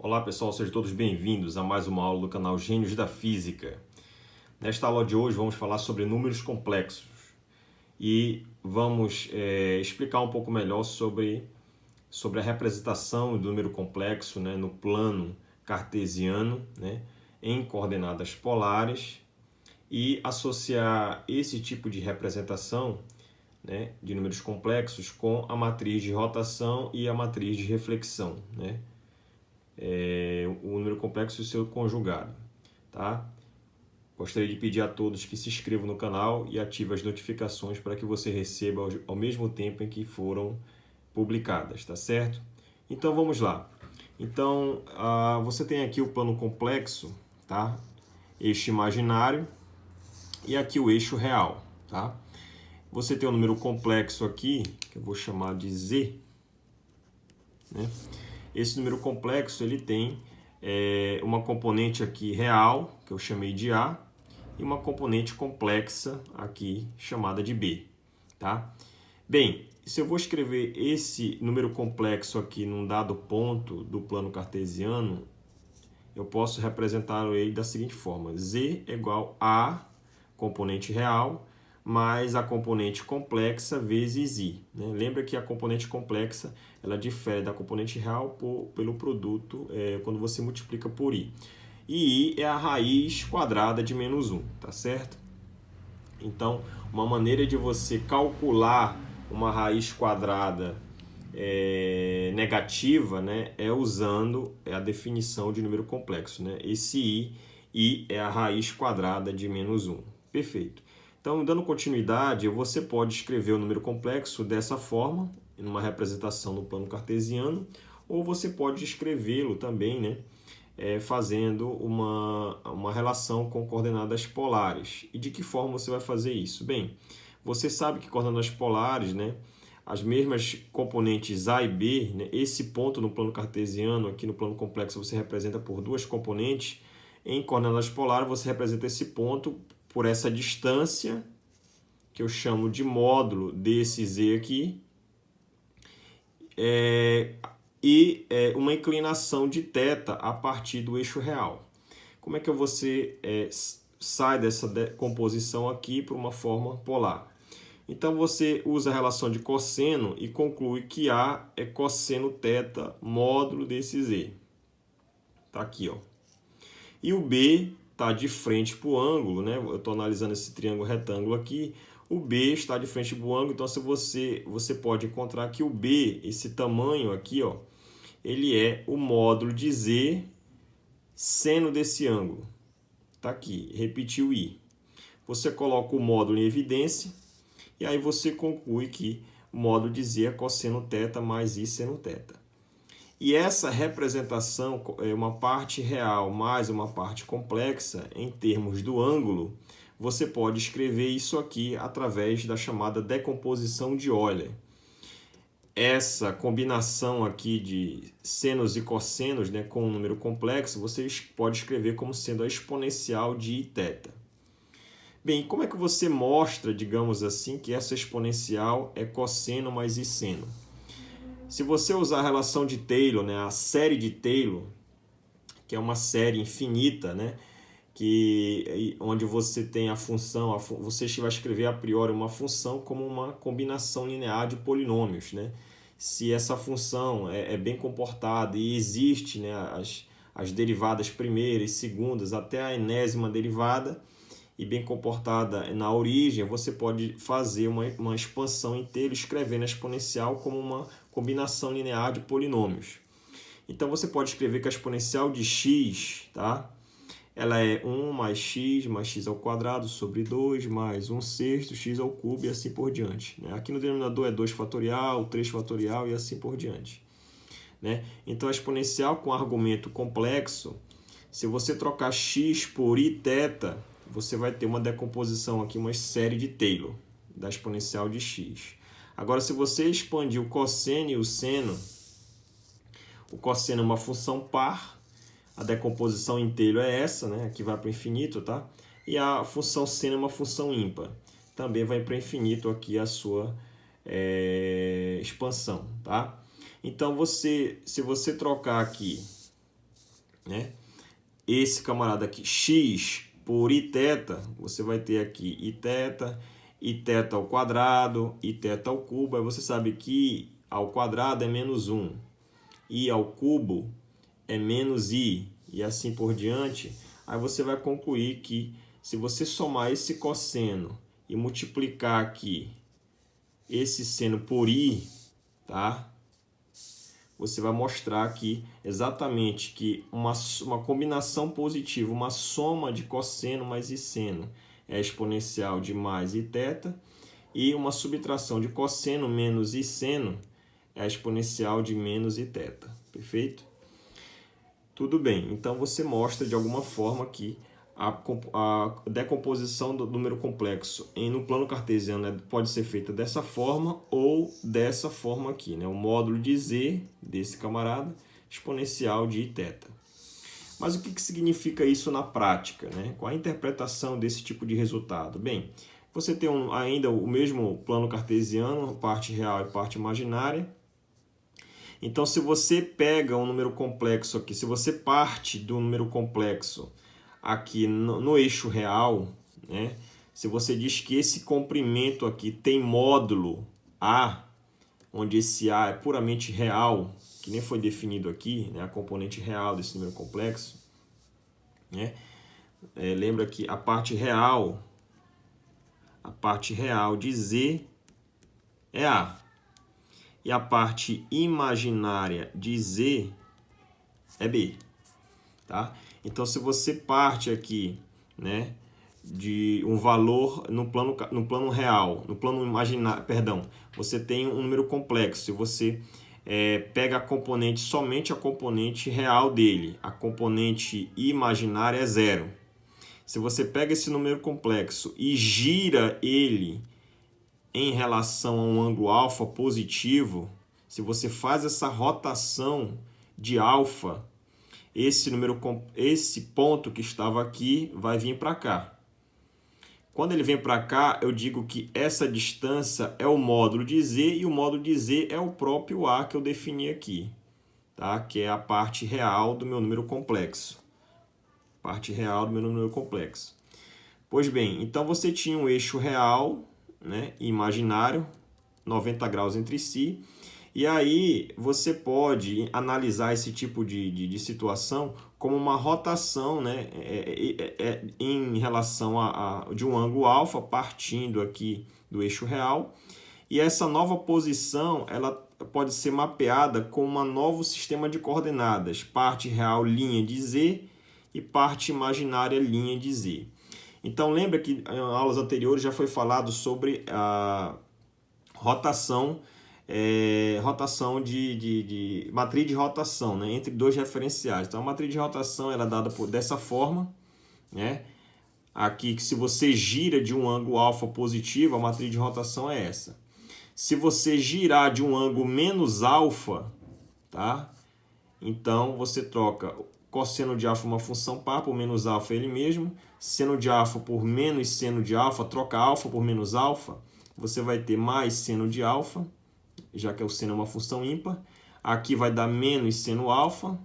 Olá pessoal, sejam todos bem-vindos a mais uma aula do canal Gênios da Física. Nesta aula de hoje vamos falar sobre números complexos e vamos explicar um pouco melhor sobre a representação do número complexo, né, no plano cartesiano, né, em coordenadas polares e associar esse tipo de representação, né, de números complexos com a matriz de rotação e a matriz de reflexão, né? O número complexo e o seu conjugado, tá? Gostaria de pedir a todos que se inscrevam no canal e ativem as notificações para que você receba ao mesmo tempo em que foram publicadas, tá certo? Então vamos lá. Então você tem aqui o plano complexo, tá? Eixo imaginário e aqui o eixo real, tá? Você tem um número complexo aqui, que eu vou chamar de Z, né? Esse número complexo ele tem uma componente aqui real, que eu chamei de A, e uma componente complexa aqui chamada de B, tá? Bem, se eu vou escrever esse número complexo aqui num dado ponto do plano cartesiano, eu posso representar ele da seguinte forma: Z é igual a componente real mais a componente complexa vezes I, né? Lembra que a componente complexa ela difere da componente real pelo produto quando você multiplica por I. E I é a raiz quadrada de menos 1, tá certo? Então, uma maneira de você calcular uma raiz quadrada negativa, né, é usando a definição de número complexo, né? Esse I é a raiz quadrada de menos 1. Perfeito. Então, dando continuidade, você pode escrever o número complexo dessa forma, numa representação no plano cartesiano, ou você pode escrevê-lo também, né, fazendo uma relação com coordenadas polares. E de que forma você vai fazer isso? Bem, você sabe que coordenadas polares, né, as mesmas componentes A e B, né, esse ponto no plano cartesiano, aqui no plano complexo, você representa por duas componentes. Em coordenadas polares, você representa esse ponto por essa distância, que eu chamo de módulo desse Z aqui, e uma inclinação de θ a partir do eixo real. Como é que você sai dessa composição aqui para uma forma polar? Então você usa a relação de cosseno e conclui que A é cosseno θ módulo desse Z. Tá aqui, ó. E o B está de frente para o ângulo, né? Eu estou analisando esse triângulo retângulo aqui. O B está de frente para o ângulo, então se você pode encontrar que o B, esse tamanho aqui, ó, ele é o módulo de Z seno desse ângulo. Tá aqui, repetiu I. Você coloca o módulo em evidência e aí você conclui que o módulo de Z é cosseno θ mais I seno θ. E essa representação é uma parte real mais uma parte complexa em termos do ângulo. Você pode escrever isso aqui através da chamada decomposição de Euler. Essa combinação aqui de senos e cossenos, né, com um número complexo, você pode escrever como sendo a exponencial de Iθ. Bem, como é que você mostra, digamos assim, que essa exponencial é cosseno mais I seno? Se você usar a relação de Taylor, né, a série de Taylor, que é uma série infinita, né, onde você tem a função, você vai escrever a priori uma função como uma combinação linear de polinômios, né? Se essa função é bem comportada e existe, né, as derivadas primeiras, segundas, até a enésima derivada, e bem comportada na origem, você pode fazer uma expansão inteira escrevendo a exponencial como uma combinação linear de polinômios. Então você pode escrever que a exponencial de x, tá? Ela é 1 mais x ao quadrado sobre 2 mais 1/6 x ao cubo e assim por diante, né? Aqui no denominador é 2 fatorial, 3 fatorial e assim por diante, né? Então a exponencial com argumento complexo, se você trocar x por Iθ, você vai ter uma decomposição aqui, uma série de Taylor da exponencial de x. Agora, se você expandir o cosseno e o seno é uma função par, a decomposição em Taylor é essa, né? Aqui vai para o infinito, tá? E a função seno é uma função ímpar. Também vai para o infinito aqui a sua expansão, tá? Então, se você trocar aqui né? Esse camarada aqui, x por iθ, você vai ter aqui iθ ao quadrado, iθ ao cubo. Aí você sabe que ao quadrado é menos 1, i ao cubo é menos i, e assim por diante. Aí você vai concluir que se você somar esse cosseno e multiplicar aqui esse seno por i, tá? Você vai mostrar aqui exatamente que uma combinação positiva, uma soma de cosseno mais seno é exponencial de mais iθ, e uma subtração de cosseno menos seno é exponencial de menos iθ. Perfeito? Tudo bem. Então você mostra de alguma forma que a decomposição do número complexo no plano cartesiano pode ser feita dessa forma ou dessa forma aqui, né? O módulo de z desse camarada exponencial de iθ. Mas o que significa isso na prática, né? Qual a interpretação desse tipo de resultado? Bem, você tem ainda o mesmo plano cartesiano, parte real e parte imaginária. Então, se você pega um número complexo aqui, se você parte do número complexo aqui no eixo real, né? Se você diz que esse comprimento aqui tem módulo A, onde esse A é puramente real, que nem foi definido aqui, né? A componente real desse número complexo, né? Lembra que a parte real de Z é A. E a parte imaginária de Z é B. Tá? Então, se você parte aqui, né, de um valor no plano real, no plano imaginário, perdão, você tem um número complexo. Se você pega somente a componente real dele, a componente imaginária é 0. Se você pega esse número complexo e gira ele em relação a um ângulo alfa positivo, se você faz essa rotação de alfa, esse ponto que estava aqui vai vir para cá. Quando ele vem para cá, eu digo que essa distância é o módulo de z, e o módulo de z é o próprio A que eu defini aqui, tá? Que é a parte real do meu número complexo. Parte real do meu número complexo. Pois bem, então você tinha um eixo real, né, imaginário, 90 graus entre si, e aí você pode analisar esse tipo de situação como uma rotação, né, em relação de um ângulo alfa, partindo aqui do eixo real, e essa nova posição ela pode ser mapeada com um novo sistema de coordenadas, parte real linha de z e parte imaginária linha de z. Então, lembra que em aulas anteriores já foi falado sobre a rotação, de matriz de rotação, né, entre dois referenciais. Então, a matriz de rotação ela é dada dessa forma, né? Aqui, que se você gira de um ângulo alfa positivo, a matriz de rotação é essa. Se você girar de um ângulo menos alfa, tá? Então, você troca cosseno de alfa uma função par por menos alfa ele mesmo, seno de alfa por menos seno de alfa, troca alfa por menos alfa, você vai ter mais seno de alfa, já que o seno é uma função ímpar. Aqui vai dar menos seno alfa,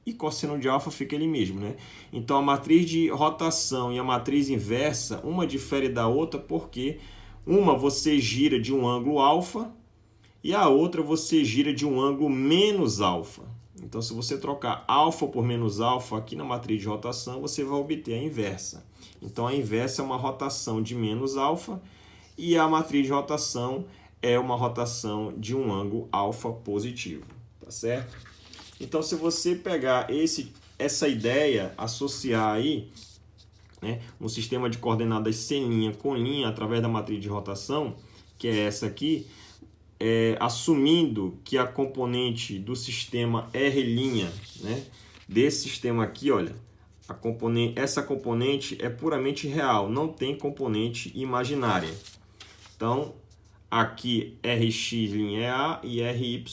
e cosseno de alfa fica ele mesmo, né? Então, a matriz de rotação e a matriz inversa, uma difere da outra porque uma você gira de um ângulo alfa e a outra você gira de um ângulo menos alfa. Então, se você trocar alfa por menos alfa aqui na matriz de rotação, você vai obter a inversa. Então, a inversa é uma rotação de menos alfa e a matriz de rotação é uma rotação de um ângulo alfa positivo, tá certo? Então, se você pegar essa ideia, associar aí, né, um sistema de coordenadas sem com linha através da matriz de rotação, que é essa aqui, assumindo que a componente do sistema R', né, desse sistema aqui, olha, essa componente é puramente real, não tem componente imaginária. Então, aqui Rx' é A e Ry'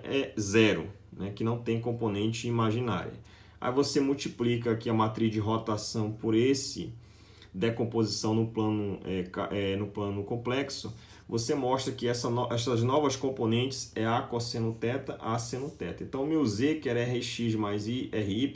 é 0, né, que não tem componente imaginária. Aí você multiplica aqui a matriz de rotação por esse decomposição no plano complexo, você mostra que essas novas componentes é A cosseno θ, A seno θ. Então, o meu Z, que era Rx mais RY,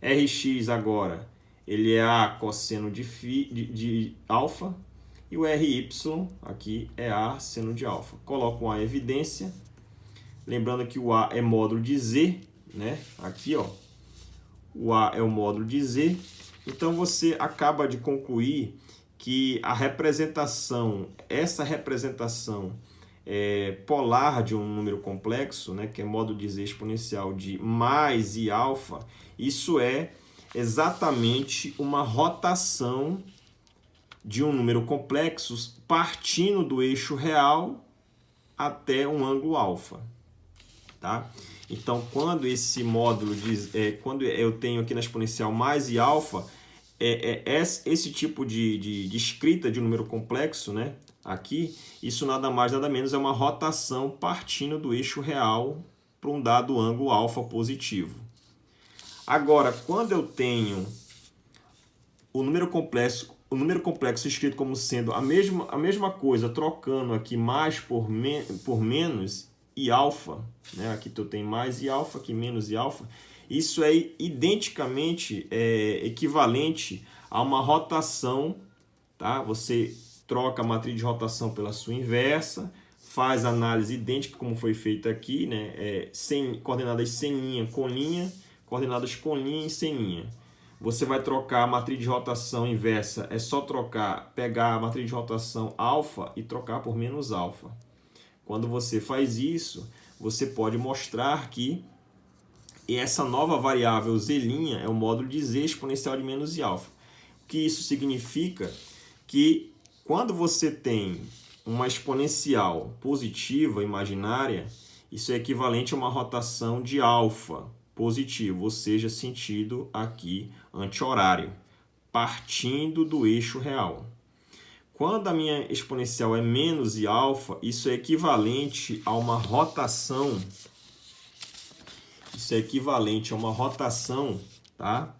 Rx agora, ele é A cosseno de alfa, e o RY aqui é A seno de alfa. Coloco uma evidência, lembrando que o A é módulo de Z, né? Aqui, ó, o A é o módulo de Z. Então, você acaba de concluir que a representação, essa representação polar de um número complexo, né, que é módulo de Z exponencial de mais I alfa, isso é exatamente uma rotação de um número complexo partindo do eixo real até um ângulo alfa, tá? Então, quando esse módulo quando eu tenho aqui na exponencial mais I alfa, esse tipo de escrita de um número complexo, né? Aqui, isso nada mais nada menos é uma rotação partindo do eixo real para um dado ângulo alfa positivo. Agora, quando eu tenho o número complexo escrito como sendo a mesma coisa, trocando aqui mais por menos I alfa, né? Aqui eu tenho mais I alfa, aqui menos I alfa. Isso é identicamente equivalente a uma rotação, tá? Você troca a matriz de rotação pela sua inversa, faz a análise idêntica como foi feita aqui, né? Coordenadas sem linha com linha, coordenadas com linha e sem linha. Você vai trocar a matriz de rotação inversa, é só pegar a matriz de rotação alfa e trocar por menos alfa. Quando você faz isso, você pode mostrar que essa nova variável z' é o módulo de z exponencial de menos I alfa. O que isso significa? Que quando você tem uma exponencial positiva imaginária, isso é equivalente a uma rotação de alfa positivo, ou seja, sentido aqui anti-horário, partindo do eixo real. Quando a minha exponencial é menos I alfa, isso é equivalente a uma rotação. Isso é equivalente a uma rotação, tá?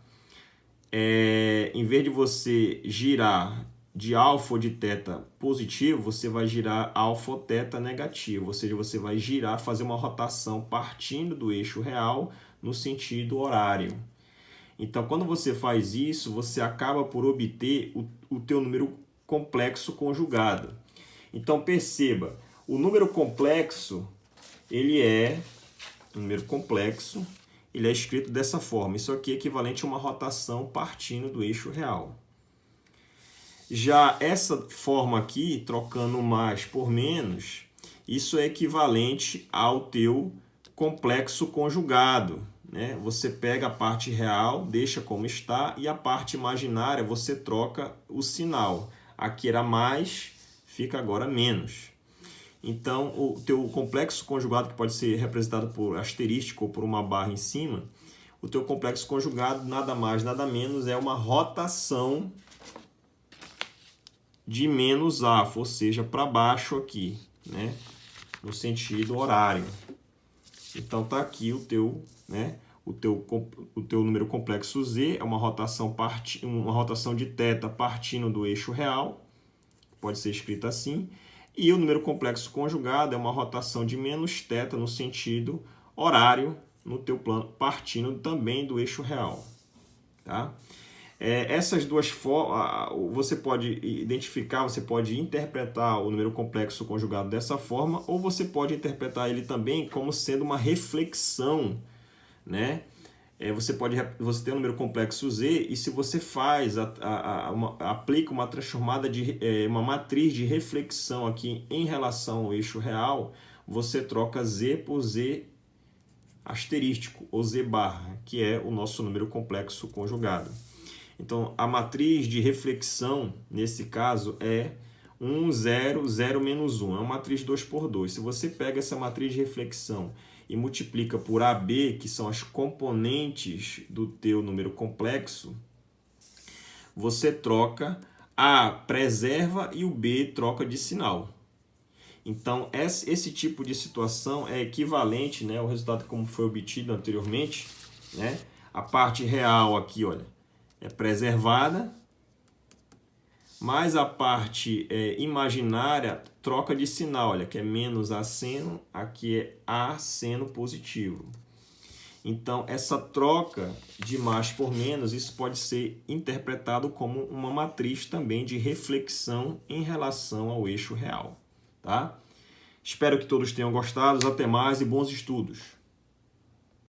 Em vez de você girar de alfa ou de θ positivo, você vai girar alfa ou θ negativo, ou seja, você vai girar, fazer uma rotação partindo do eixo real no sentido horário. Então, quando você faz isso, você acaba por obter o teu número complexo conjugado. Então, perceba, o número complexo, ele é escrito dessa forma. Isso aqui é equivalente a uma rotação partindo do eixo real. Já essa forma aqui, trocando mais por menos, isso é equivalente ao teu complexo conjugado, né? Você pega a parte real, deixa como está, e a parte imaginária você troca o sinal. Aqui era mais, fica agora menos. Então, o teu complexo conjugado, que pode ser representado por asterístico ou por uma barra em cima, o teu complexo conjugado nada mais, nada menos é uma rotação de menos alfa, ou seja, para baixo aqui, né? No sentido horário. Então, está aqui o teu número complexo Z, é uma rotação de θ partindo do eixo real, pode ser escrito assim, e o número complexo conjugado é uma rotação de menos θ no sentido horário, no teu plano, partindo também do eixo real. Tá? Essas duas formas, você pode identificar, você pode interpretar o número complexo conjugado dessa forma, ou você pode interpretar ele também como sendo uma reflexão, né? Você tem um número complexo Z, e se você aplica uma transformada uma matriz de reflexão aqui em relação ao eixo real, você troca Z por Z asterístico, ou Z barra, que é o nosso número complexo conjugado. Então, a matriz de reflexão, nesse caso, é 1, 0, 0, menos 1. É uma matriz 2 por 2. Se você pega essa matriz de reflexão e multiplica por AB, que são as componentes do teu número complexo, você troca, A preserva e o B troca de sinal. Então, esse tipo de situação é equivalente, né, ao resultado como foi obtido anteriormente, né? A parte real aqui, olha, é preservada, mais a parte imaginária troca de sinal, olha, que é menos aceno, aqui é aceno positivo. Então, essa troca de mais por menos, isso pode ser interpretado como uma matriz também de reflexão em relação ao eixo real, tá? Espero que todos tenham gostado, até mais e bons estudos!